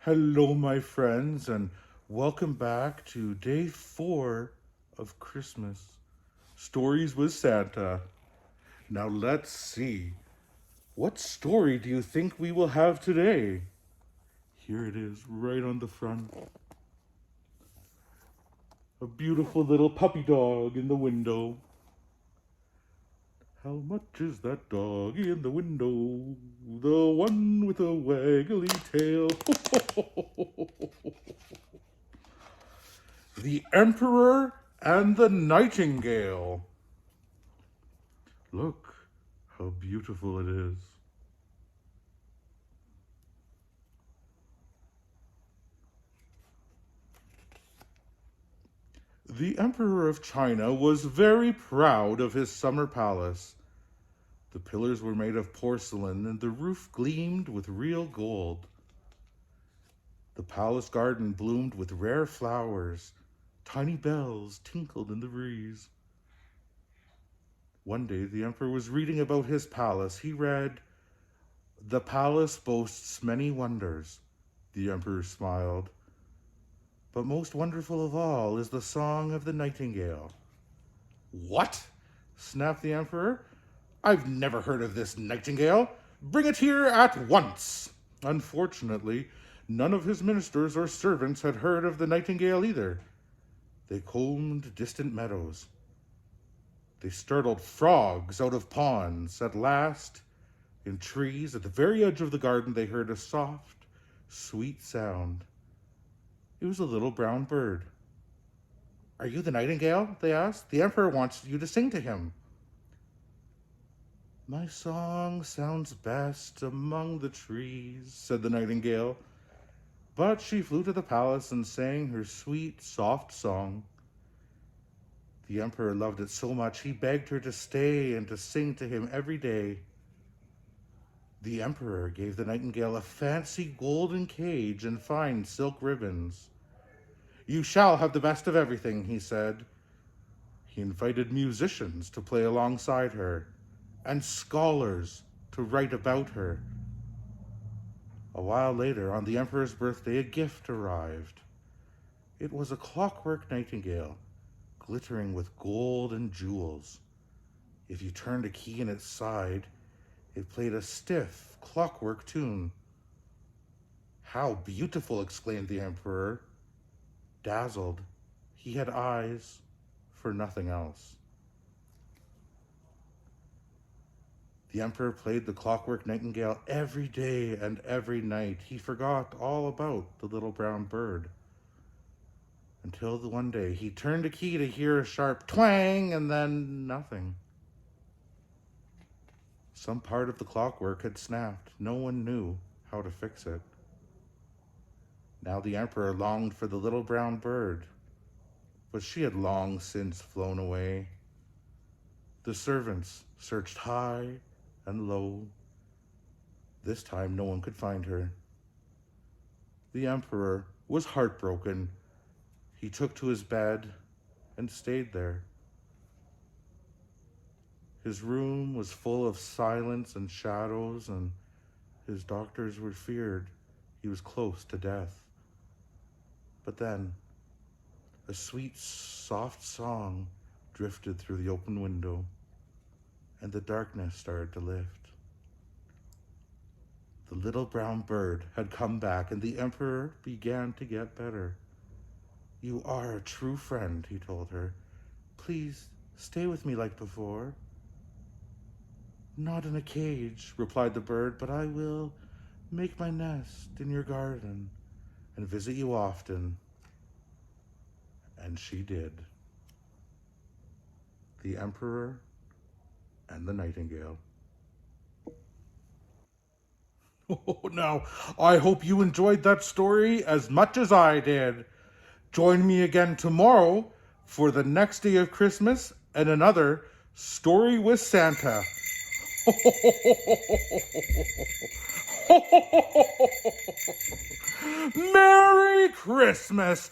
Hello, my friends, and welcome back to day 4 of Christmas. Stories with Santa. Now let's see. What story do you think we will have today? Here it is, right on the front. A beautiful little puppy dog in the window. How much is that doggy in the window? The one with a waggly tail. The Emperor and the Nightingale. Look how beautiful it is. The Emperor of China was very proud of his summer palace. The pillars were made of porcelain and the roof gleamed with real gold. The palace garden bloomed with rare flowers. Tiny bells tinkled in the breeze. One day the emperor was reading about his palace. He read, "The palace boasts many wonders." The emperor smiled. "But most wonderful of all is the song of the nightingale." "What?" snapped the emperor. "I've never heard of this nightingale. Bring it here at once." Unfortunately, none of his ministers or servants had heard of the nightingale either. They combed distant meadows. They startled frogs out of ponds. At last, in trees at the very edge of the garden, they heard a soft, sweet sound. It was a little brown bird. "Are you the nightingale?" they asked. "The emperor wants you to sing to him." "My song sounds best among the trees," said the nightingale. But she flew to the palace and sang her sweet, soft song. The emperor loved it so much he begged her to stay and to sing to him every day. The emperor gave the nightingale a fancy golden cage and fine silk ribbons. "You shall have the best of everything," he said. He invited musicians to play alongside her and scholars to write about her. A while later, on the emperor's birthday, a gift arrived. It was a clockwork nightingale, glittering with gold and jewels. If you turned a key in its side, it played a stiff clockwork tune. "How beautiful!" exclaimed the emperor. Dazzled, he had eyes for nothing else. The emperor played the clockwork nightingale every day and every night. He forgot all about the little brown bird. Until one day he turned a key to hear a sharp twang and then nothing. Some part of the clockwork had snapped. No one knew how to fix it. Now the emperor longed for the little brown bird, but she had long since flown away. The servants searched high and low. This time no one could find her. The emperor was heartbroken. He took to his bed and stayed there. His room was full of silence and shadows, and his doctors were feared he was close to death. But then, a sweet, soft song drifted through the open window, and the darkness started to lift. The little brown bird had come back, and the emperor began to get better. "You are a true friend," he told her. "Please stay with me like before." "Not in a cage," replied the bird, "but I will make my nest in your garden and visit you often." And she did. The Emperor and the Nightingale. Now, I hope you enjoyed that story as much as I did. Join me again tomorrow for the next day of Christmas and another Story with Santa. Merry Christmas!